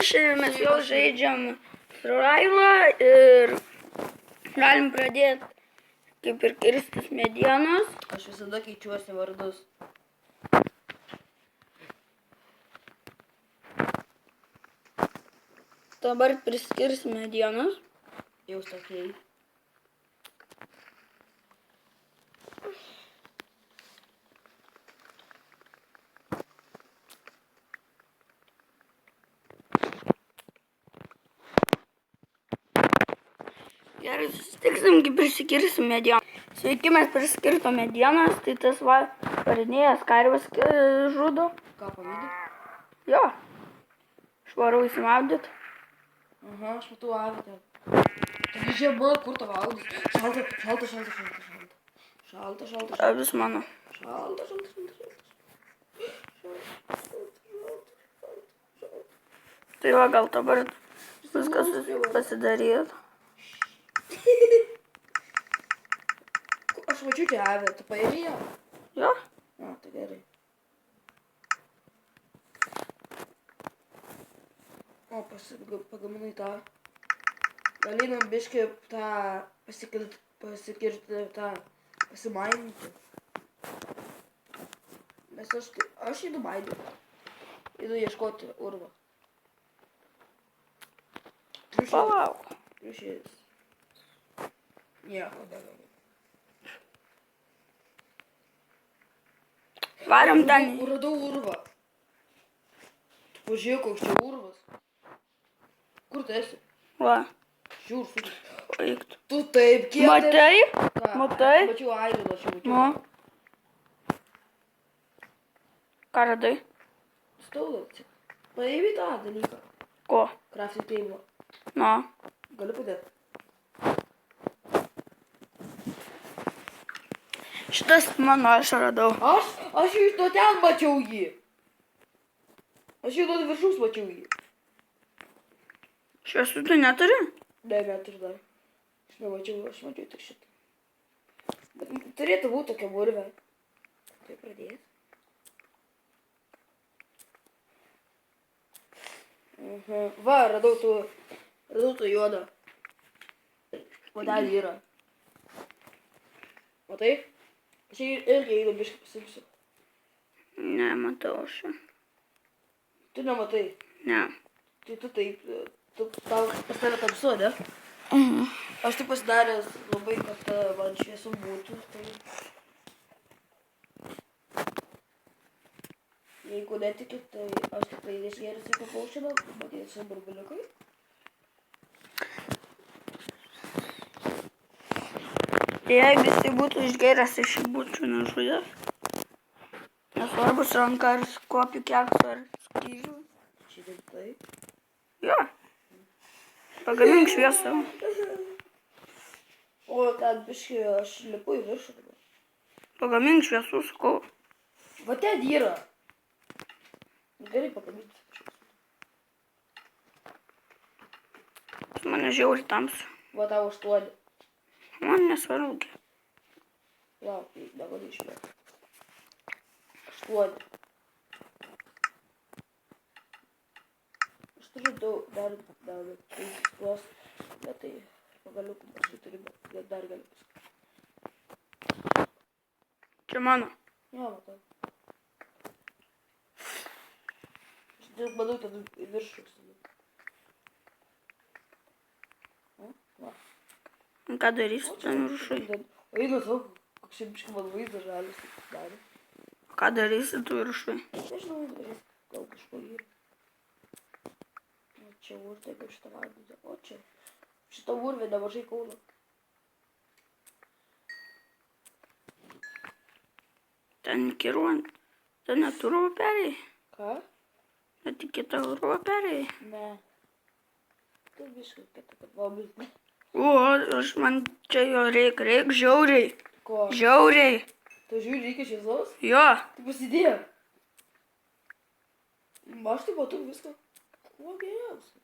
šiandien mes jau žaidžiam Survivalą ir galim pradėti kaip ir kirstis medienos. Aš visada keičiuosi vardus. Dabar priskirs medienos. Jau sakėjai. Gerai, susitiksim, kai prisikirsim medieną. Sveiki, mes priskirtom medienas, tai tas va parinėjęs karvas žudo. Ką pavydai? Jo, švarau įsimaudyt. Aha, aš matau avitę. Taigi žiema, kur tavo audis? Šalta. Avis mano. Šalta. Tai va, gal dabar viskas pasidaryt. Aš mačiau čia avę, tu paėmė ją? Jo, Na, tai gerai. O, pagaminai tą. Galėjom biškį tą pasikirti tą, pasimaininti. Nes aš įdu maidį. Įdu ieškoti urvo. palauk. Triušės. Nieko negaminu. Varom ten. Radau urvą. Tu pažiūrėk, koks čia urvas. Kur tu esi? Va, Žiūr, su. eiktų. Tu taip kiek. Matai? Ką? Matai? Mačiau aidą, aš jau mačiau. Nu. Ką radai? Staudas. Paėmė tą dalyką. Ko? Crafting table. Nu. Galiu padėti. Šitas mano aš radau. Aš iš to ten mačiau jį. Aš jau nuo viršus mačiau jį. Šviesų tu neturi? Ne, neturiu dar. Aš mačiau tik šitą. Bet turėtų būti tokia urvė. Tai pradės. Va, radau tu juodą. Puodelį yra. Matai? Aš irgi einu biškį pasimsiu. Ne, matau aš. Tu nematai. Ne. Tai tu taip, tau pas tave tamsu, ne? Mhm. Aš taip pasidaręs labai, kad man šviesu būtų. Tai... Jeigu netikit, tai aš tikrai nešgėrėsiu kaip paušiną, matėsiu burbuliukai. Jeigu jisai būtų išgėręs, aš jį būčiau nežudęs. Nesvarbus ranka ar kopių keksų ar skyžių. Šitai tai. Jo. Pagamink šviesą. O ten biškį aš lipu į viršų dabar. Pagamink šviesų, sakau. Va ten yra. Gerai pagaminti. Pas mane žiauri tamsu. Va tau 8. Man nesvarbu. Lauk, negali išmėti. 8. Aš turiu daug, dar tuos, bet tai pagaliukų paskui turiu, bet dar galiu paskui. Čia mano. Jo, matau. Aš tik manau, kad į viršų. Va. Ką darysi ten viršui? Einu tau, koks čia biškai man vaizdas žalis darė. Ką darysi tu viršui? Nežinau, gal kažko yra. O čia urvė, kaip šitą vandenį. O čia. Šitą urvę nemažai kauno. Ten kiruojant. Ten net urvą perėjai. Ką? Net į kitą urvą perėjai. Ne. Tai biškai kita, kad vabis. O, aš man čia jo reik žiauriai. Ko? Žiauriai. Tu žiūri, reikia šviesos? Jo. Tai pasidėjau. Aš tai matau viską. Kuo geriausia.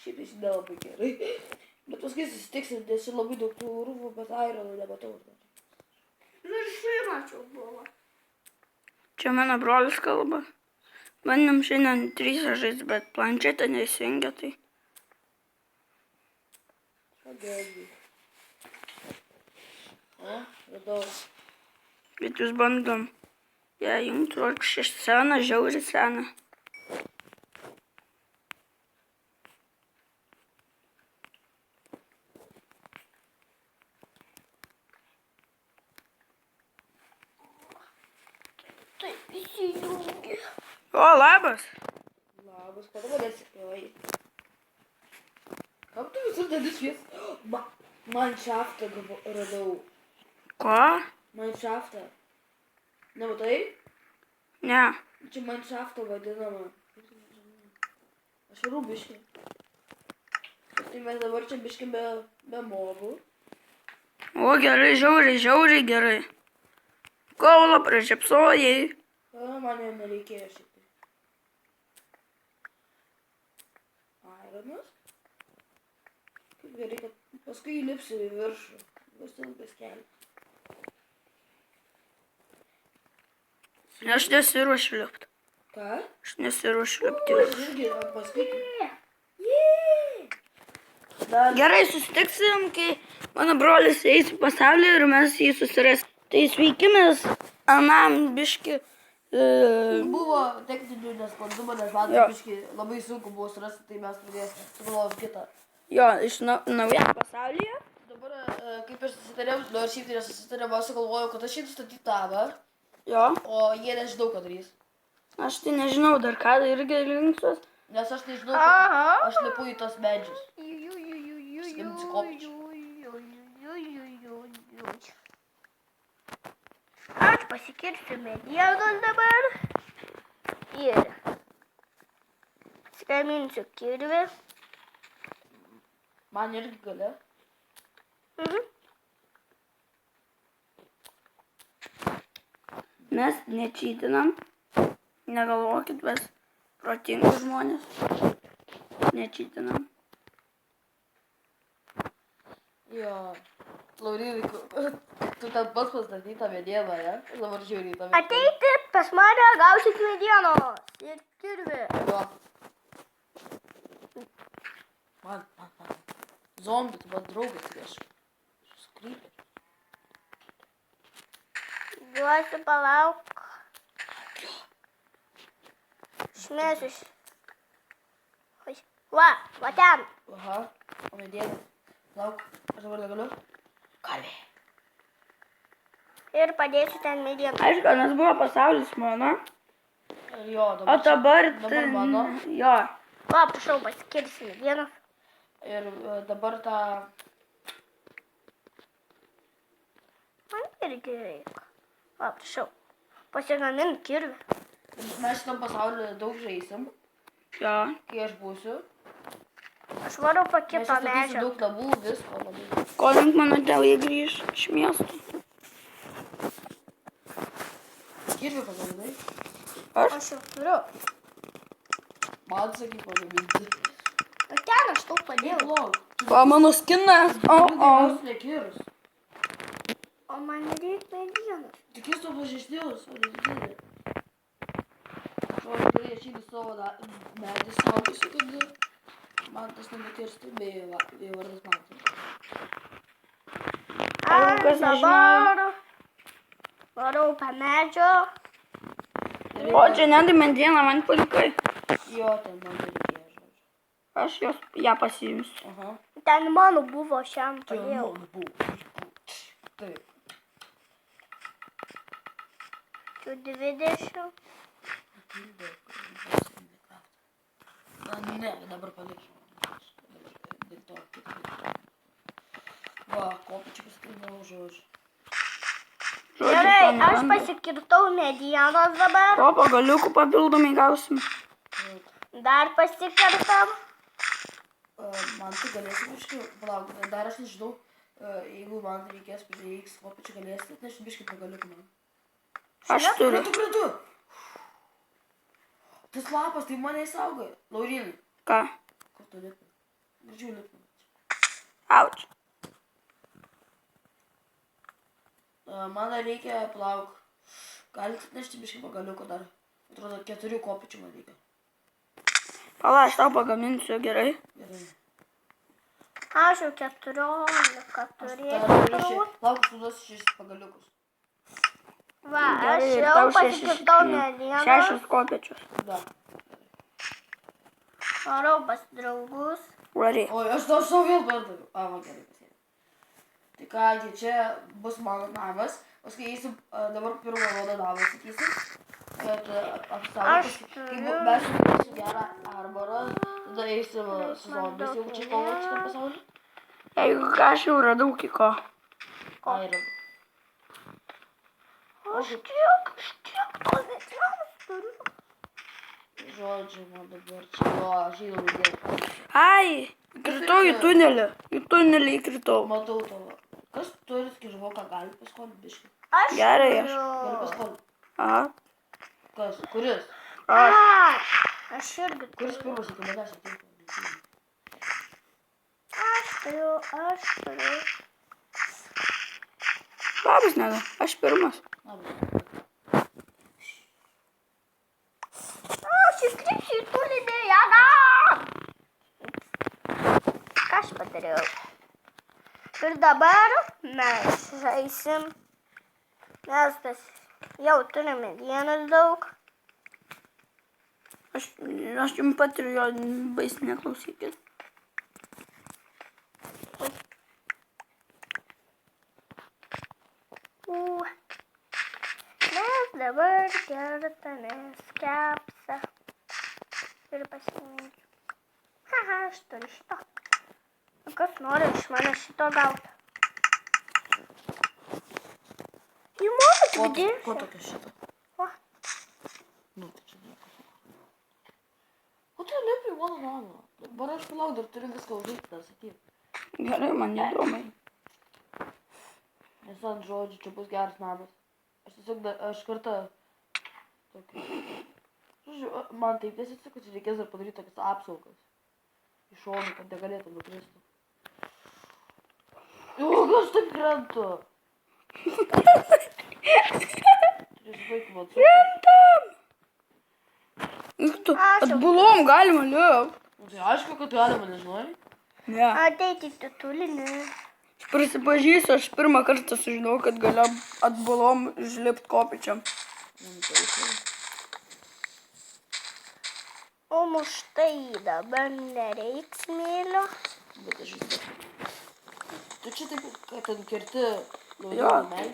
Šiaip jis nelabai gerai. Bet paskui susitiksim, nes čia labai daug tų rūvų, bet aironų nematau. Viršui mačiau buvo. Čia mano brolis kalba. Bandėm šiandien 3 žaisti, bet planšetė neįsijungia, tai... Pagėdį. O, radau. Bet jūs bandom ją jungti, o seną, žiauriai seną. Taip įsijungi. O, labas. Labas, kada manęs įkioji? Kam tu visur dedi švies? Manshaftą radau. Ko? Manshaftą. Nematai? Ne. Čia manshaftą vadinama. Aš varu biškį. Tai mes dabar čia biškį be mobų. O, gerai, žiauriai gerai. Kaulą pražiopsojai. Man jau nereikėjo šitai. Ironas. Kaip gerai, kad paskui įlipsiu į viršų. Bus ilgas kelias. Aš nesiruošiu lipti. Ką? Aš nesiruošiu lipti. Aš irgi paskui. Dar Gerai, susitiksim, kai mano brolis eis į pasaulį ir mes jį susirasim. Tai sveiki, mes anam biški... buvo techninių nesklandumų, nes man Jo. biškį labai sunku buvo surasti, tai mes pradėsime sugalvojom kitą. Jo, iš naujam pasaulyje. Dabar, kaip ir susitarėm, nors šiaip tai nesusitarėm, aš sugalvojau, kad aš šiaip statyt tavą, Jo, o jie nežinau, ką darys. aš tai nežinau dar ką, irgi linksiuos. Nes aš nežinau, kad aš lipu į tos medžius. Aš pasikirsiu medienos dabar ir pasigaminsiu kirvį. Man irgi gali. Mes nečytinam. Negalvokit, mes protingi žmonės. Nečytinam. Jo. Laurinai, tu ten pats pastatyt tą medieną, ne? Aš dabar žiūriu į tą medieną. Ateikit pas mane, gausit medienos ir kirvį. Jo. Man. Zombi, tu man draugas prieš. Skrypė. Duosiu, palauk. Šmėsiu. Oi. Va ten. Aha, o mediena. Lauk, aš dabar negaliu. Gali. Ir padėsiu ten medieną. Aišku, nes buvo pasaulis mano. Ir jo, O dabar... dabar mano. Jo. Va, prašau, pasikirsiu medienos. Ir dabar tą... Man irgi reikia. Va, prašau. Pasigamint kirvį. Mes šitam pasaulyje daug žaisim, Jo. kai aš būsiu. Aš varau po Mes kito statysim medžio. daug namų, visko labai. Ko link mano tėvai grįž iš miesto? Kirvį pagaminai. Aš jau turiu. Man sakyk pagaminti. Ir ten aš tau padėjau. Lauk. O mano skinas. Geriausiai nekirus. O man nereikia medienos. Tik jis to pažešdėjus, o nesidėdė. Žodžiu, gerai, aš įdų savo medį saugusiu, kad man tas nenukirstų, bei vardas Mantas. Aš kas dabar varau po medžio. O čia nedai medieną man palikai. Jo, ten man nereikėjo, žodžiu. Aš ją pasiimsiu. Aha. Ten mano buvo šiam Čia padėjau. mano buvo. Taip. Čia 20. Ne, dabar paliksiu. Dėl to kitą. Va, kopį čia paskirnau, žodžiu. Gerai, aš pasikirtau medienos dabar. O pagaliukų papildomai gausim. Dar pasikirtam. Man tai galėsi biškai, palauk, dar aš nežinau, jeigu man reikės prireiks kopį čia galėsi, atnešti biškai pagaliukų man. Aš turiu. Kretu. Tas lapas, tai mane įsaugoja. Laurinai, Ką? kur tu lipi? Greičiau lipi. Auč. Man dar reikia, palauk, galite atnešti biškai pagaliukų dar. Atrodo, 4 kopėčių man reikia. Pala, aš tau pagaminsiu, gerai. Gerai. Aš jau 14 turėsiu. Lauk, suduosiu 6 pagaliukus. Va, Gerai, aš ir jau tau pasikirtau medieną. 6 kopėčius. Da. Varau pas draugus. Ready. Oi, aš tau savo vėl pardaviau. A, va, gerai pasėdė. Tai kągi, čia bus mano namas. Paskui eisim dabar pirmą vadą namą, sakysim. Kad apsaugotis. Jeigu mes sudarysim gerą arborą, tada eisim su zombiais, jeigu čia kovot šitą pasaulį. Jeigu ką, aš jau radau kiko. Ai, yra. Aš tiek tos medienos turiu. Žodžiu, man dabar čia, o, aš jau įdėjau. Ai, įkritau į tunelį. Į tunelį įkritau. Matau tavo. Kas turi skirvoką, gali paskolinti biškį? Aš Gerai, Gali turiu. paskolinti. Aha. Kas? Kuris? Aš. Aš irgi Kuris turiu. pirmas iki manęs ateina? Aš turiu. Labas, nega. Aš pirmas. Aš įskrisiu į tunelį. Jada. Ką aš padariau? Ir dabar mes eisim. Mes jau turime medienos daug. Aš jums patiriu jo baisi neklausykit. Mes dabar kertamės kepsą. Ir pasiminsiu. Haha, aš turiu šito. Kas nori iš mane šito gauti? Jų mokat Ko vidinti. tokia šita? O, Nu, tai čia nieko. O tai liep į mano namą. Dabar aš palauk, dar turiu viską užeiti, dar sakyt. Gerai, man įdomu. Nes ant žodžių, čia bus geras namas. Aš tiesiog, aš kartą... Tokį... Žodžiu, man taip nesisako, kad reikės dar padaryti tokias apsaugas. Iš šonų, kad negalėtų nukristi. O, kas taip krentu? Turėsiu baigti man cukrų. Tu, atbulom galima, liup. Tai aišku, kad galima, nežinai. Ne. ateiti į titulinį. Aš prisipažįsiu, aš pirmą kartą sužinau, kad galiu atbulom išlipti kopėčiam. O mums štai dabar nereiks smėlio. Bet aš vis tiek. Tu čia taip, kad ten kerti Jo. naujų medį.